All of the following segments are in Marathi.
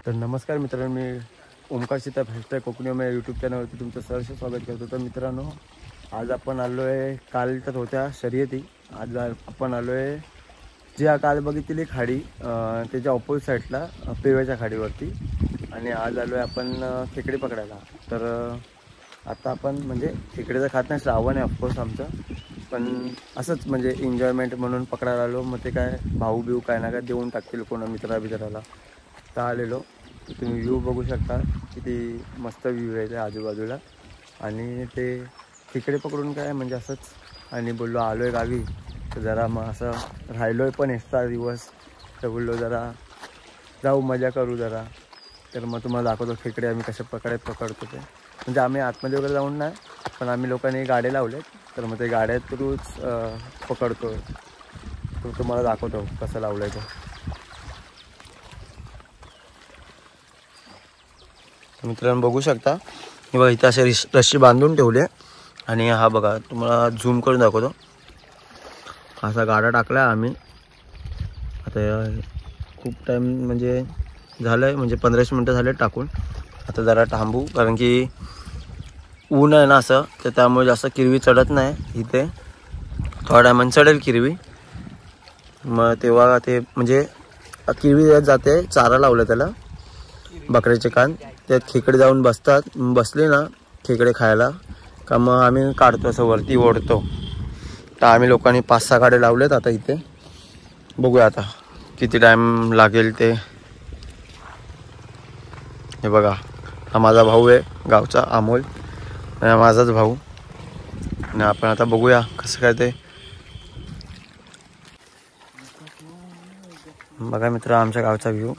तर नमस्कार मित्रांनो, मी ओमकार सीता # कोकणी में यूट्यूब चॅनलवरती तुमचं सहर्ष स्वागत करतो। तर मित्रांनो, आज आपण आलो आहे, काल तर होत्या शर्यती, आज आपण आलो आहे जी काल बघितली खाडी त्याच्या ऑपोजिट साईडला पेव्याच्या खाडीवरती, आणि आज आलो आहे आपण खेकडे पकडायला। तर आता आपण म्हणजे खेकडेचं खात नाही, श्रावण आहे ऑफकोर्स आमचं, पण असंच म्हणजे एन्जॉयमेंट म्हणून पकडायला आलो। मग ते काय भाऊ बिऊ काय ना काय देऊन टाकतील कोणा मित्राला तर आलेलो। तुम्ही व्ह्यू बघू शकता, किती मस्त व्ह्यू आहे त्या आजूबाजूला, आणि ते खेकडे पकडून काय म्हणजे असंच, आणि बोललो आलो आहे गावी तर जरा मग असं राहिलो आहे पण एक्स्ट्रा दिवस, तर बोललो जरा जाऊ मजा करू जरा। तर मग तुम्हाला दाखवतो खेकडे आम्ही कशा प्रकारे पकडतो ते, म्हणजे आम्ही आतमध्ये वगैरे जाऊन नाही, पण आम्ही लोकांनी गाड्या लावलेत, तर मग ते गाड्या थ्रूच पकडतो। तर तुम्हाला दाखवतो कसं लावलं आहे ते। मित्रांनो बघू शकता, हे बघा इथे असे रस्सी बांधून ठेवले, आणि हा बघा तुम्हाला झूम करून दाखवतो, असा गाडा टाकला आम्ही। आता खूप टाईम म्हणजे झालं आहे, म्हणजे 15 मिनटं झाले टाकून। आता जरा थांबू, कारण की ऊन आहे ना असं, तर त्यामुळे जास्त किरवी चढत नाही इथे, थोड्या टायमाने चढेल किरवी। मग तेव्हा ते म्हणजे किरवी जाते, चारा लावलं त्याला, बकऱ्याचे कान, त्यात खेकडे जाऊन बसतात, बसले ना खेकडे खायला का मग आम्ही काढतो, असं वरती ओढतो। तर आम्ही लोकांनी 5-6 गाड्या लावलेत आता इथे, बघूया आता किती टाईम लागेल ते। हे बघा, हा माझा भाऊ आहे गावचा अमोल, आणि माझाच भाऊ, आणि आपण आता बघूया कसं काय ते। बघा मित्र, आमच्या गावचा व्ह्यू।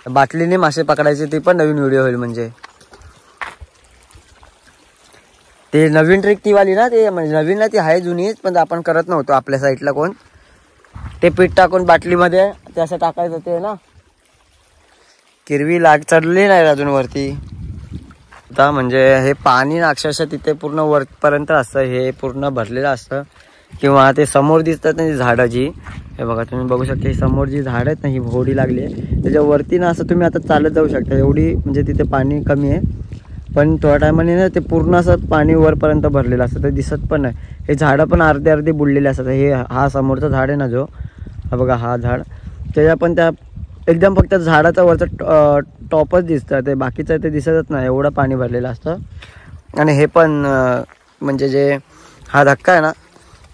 बाटलीने मासे पकडायचे ते पण नवीन व्हिडिओ होईल, म्हणजे ते नवीन ट्रिक ती वाली ना, ते म्हणजे नवीन ना ती आहे जुनीच, पण आपण करत नव्हतो आपल्या साईडला कोण, ते पीठ टाकून बाटलीमध्ये ते असं टाकायचं ते ना, किरवी चढली नाही अजून वरती। आता म्हणजे हे पाणी अक्षरशः तिथे पूर्ण वरपर्यंत असतं, हे पूर्ण भरलेलं असतं, किंवा ते समोर दिसतात ना झाडं जी, हे बघा तुम्ही बघू शकता, ही समोर जी झाड आहेत ना, ही होडी लागली आहे त्याच्यावरती ना, असं तुम्ही आता चालत जाऊ शकता, एवढी म्हणजे तिथे पाणी कमी आहे, पण थोड्या टायमाने ना ते पूर्ण असं पाणी वरपर्यंत भरलेलं असतं, ते दिसत पण नाही। हे झाडं पण अर्धे बुडलेले असतात। हे हा समोरचा झाड आहे ना जो, हा बघा हा झाड, त्याच्या पण त्या एकदम फक्त झाडाचा वरचा टॉपच दिसतं, ते बाकीचं ते दिसतच नाही, एवढं पाणी भरलेलं असतं। आणि हे पण म्हणजे जे हा धक्का आहे ना,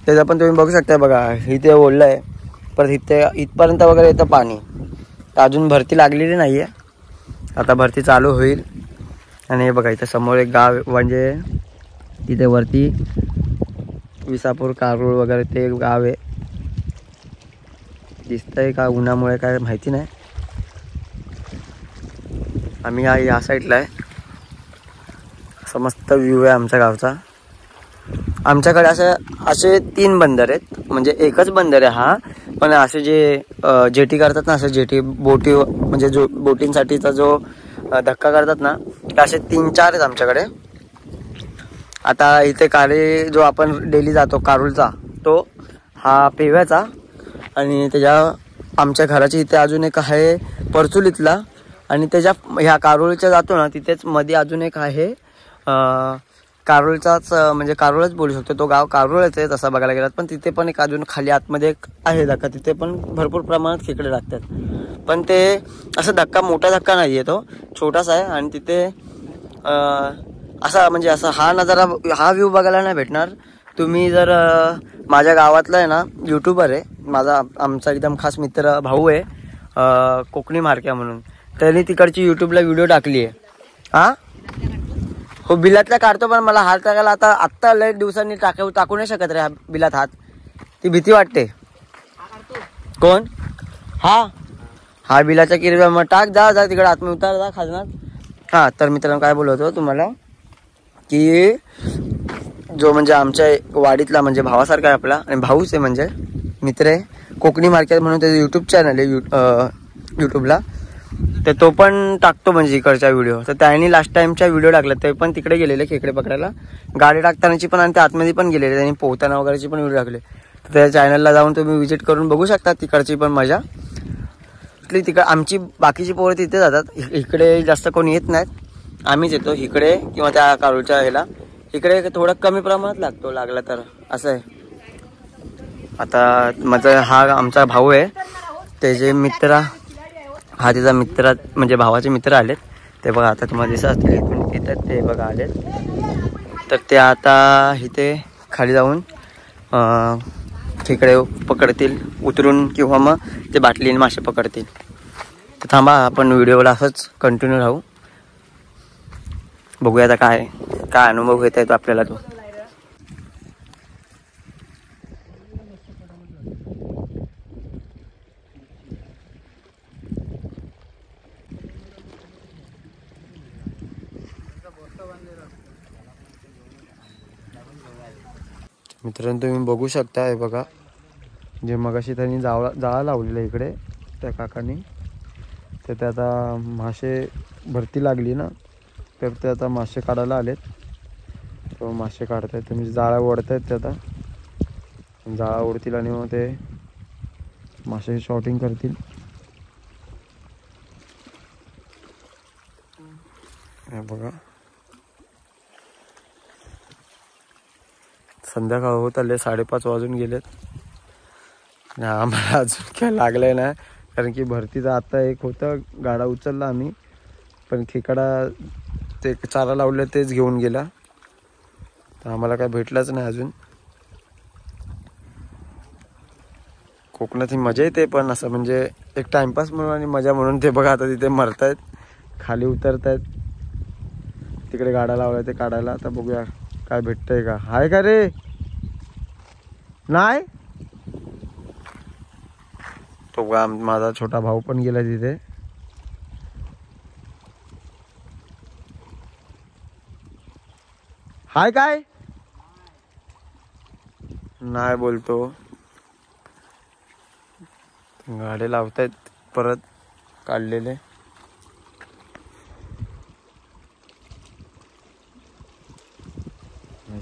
त्याचा पण तुम्ही बघू शकता, बघा इथे ओढलं आहे, परत इथे इथपर्यंत वगैरे येतं पाणी। तर अजून भरती लागलेली नाही आहे, आता भरती चालू होईल। आणि हे बघा इथे समोर एक गाव, म्हणजे तिथे वरती विसापूर कारूळ वगैरे ते गाव आहे, दिसतंय का उन्हामुळे काय माहिती नाही। आम्ही या साईडला आहे, असं मस्त व्ह्यू आहे आमच्या गावचा। आमच्याकडे असे 3 बंदर आहेत, म्हणजे एकच बंदर आहे हा, पण असे जे जेटी करतात ना, असे जेटी बोटी, म्हणजे जो बोटींसाठीचा जो धक्का करतात ना, ते असे 3-4 आहेत आमच्याकडे। आता इथे कारे जो आपण डेली जातो कारूळचा, तो हा पेव्याचा, आणि त्याच्या आमच्या घराच्या इथे अजून एक आहे परचुलीतला, आणि त्याच्या ह्या कारूळच्या जातो ना, तिथेच मध्ये अजून एक आहे कारूळचाच, म्हणजे कारूळच बोलू शकतो, तो गाव कारूळच आहे तसा बघायला गेलात, पण तिथे पण एक अजून खाली आतमध्ये एक आहे धक्का, तिथे पण भरपूर प्रमाणात खेकडे लागतात, पण ते असं धक्का मोठा धक्का नाही आहे, तो छोटासा आहे। आणि तिथे असा म्हणजे असा हा नजारा, हा व्ह्यू बघायला नाही भेटणार तुम्ही जर माझ्या गावातला आहे ना, यूट्यूबर आहे माझा, आमचा एकदम खास मित्र भाऊ आहे कोकणी मार्क्या म्हणून, त्यांनी तिकडची यूट्यूबला व्हिडिओ टाकली आहे। हां हो, बिलातला काढतो, पण मला हात टाकायला आत्ता लय दिवसांनी टाकू नाही शकत रे बिलात हात, ती भीती वाटते। कोण? हा बिलाच्या किरव्या, मग टाक, जा तिकडे आतमध्ये उतार, जा खाजणार। हां, तर मित्रांनो काय बोलत होतो तुम्हाला, की जो म्हणजे आमच्या वाडीतला म्हणजे भावासारखा आहे आपला, आणि भाऊच आहे म्हणजे मित्र आहे, कोकणी मार्केट म्हणून त्याचं यूट्यूब चॅनल आहे यूट्यूबला, तर तो पण टाकतो म्हणजे इकडच्या व्हिडिओ। तर त्यांनी लास्ट टाइमच्या व्हिडिओ टाकला, ते पण तिकडे गेलेले खेकडे पकडायला, गाडी टाकतानाची पण, आणि त्या आतमध्ये पण गेलेले, त्यांनी पोहताना वगैरेची पण व्हिडिओ टाकले। त्या चॅनलला जाऊन तुम्ही विजिट करून बघू शकता तिकडची पण मजा. तिकडे आमची बाकीची पोरं तिथे जातात, इकडे जास्त कोणी येत नाहीत, आम्हीच येतो इकडे किंवा त्या कारूच्या ह्याला. इकडे थोडं कमी प्रमाणात लागला तर असं आहे. आता माझा हा आमचा भाऊ आहे, त्याचे मित्र, हा तिचा मित्र म्हणजे भावाचे मित्र आलेत ते बघा. आता तुम्हाला दिसत असतील इथून येतात ते बघा आलेत. तर ते आता इथे खाली जाऊन खेकडे पकडतील उतरून किंवा मग ते बाटलीने मासे पकडतील. तर थांबा आपण व्हिडिओला असंच कंटिन्यू राहू, बघूया आता काय काय अनुभव घेता येतो आपल्याला तो. मित्रांनो तुम्ही बघू शकता हे बघा, जे मगाशी त्यांनी जाळा लावलेला इकडे त्या काकांनी, तर ते आता मासे भरती लागली ना, तर ते आता मासे काढायला आलेत. तो मासे काढतायत म्हणजे जाळा ओढतायत ते. आता जाळा ओढतील आणि मग ते मासे शॉटिंग करतील. हे बघा संध्याकाळ होत आले, 5:30 वाजून गेलेत. आम्हाला अजून काय लागलंय ना, कारण की भरतीचा आता एक होतं गाडा उचलला आम्ही, पण खेकडा ते चारा लावलं तेच घेऊन गेला, तर आम्हाला काय भेटलाच नाही अजून. कोकणात ही मजा येते, पण असं म्हणजे एक टाइमपास म्हणून आणि मजा म्हणून. ते बघा आता तिथे मरतायत, खाली उतरतायत, तिकडे गाडा लावलाय ते काढायला. आता बघूया काय भेटतंय का. हाय का रे, नाही तो माझा छोटा भाऊ पण गेला तिथे. हाय काय नाही बोलतो. गाडे लावतायत परत काढलेले.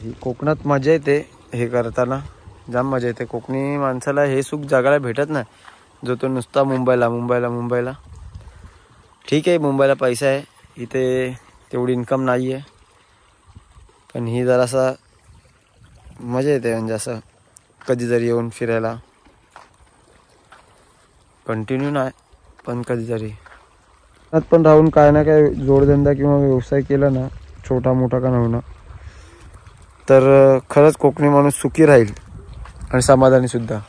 ही कोकणात मजा येते, हे करताना जाम मजा येते. कोकणी माणसाला हे सुख जगायला भेटत नाही, जो तो नुसता मुंबईला. ठीक आहे मुंबईला पैसा आहे, इथे तेवढी इन्कम नाही आहे, पण ही जरासा मजा येते म्हणजे असं कधीतरी येऊन फिरायला. कंटिन्यू नाही पण कधीतरी पण राहून काय ना काय जोडधंदा किंवा व्यवसाय केला ना, छोटा मोठा का नव्हता, तर खरंच कोकणी माणूस सुखी राहील आणि समाधानी सुद्धा.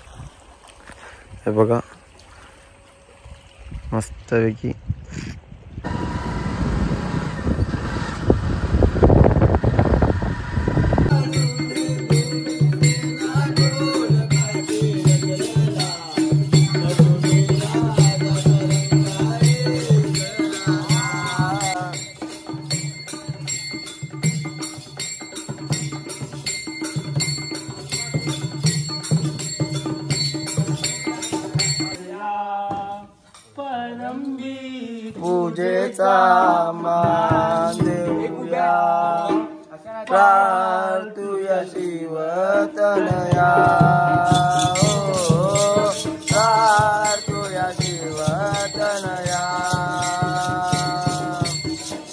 हे बघा मस्तपैकी पूजेचा मान देऊया, प्रार्थूया शिवतनया, प्रार्थूया शिवतनया,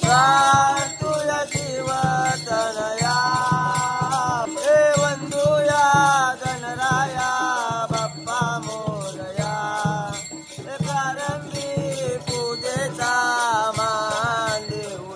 प्रार्थूया शिवतनया. हे वंदूया गणराया बाप्पा मोरया, हे प्रारंभी पूजेचा मान देऊ.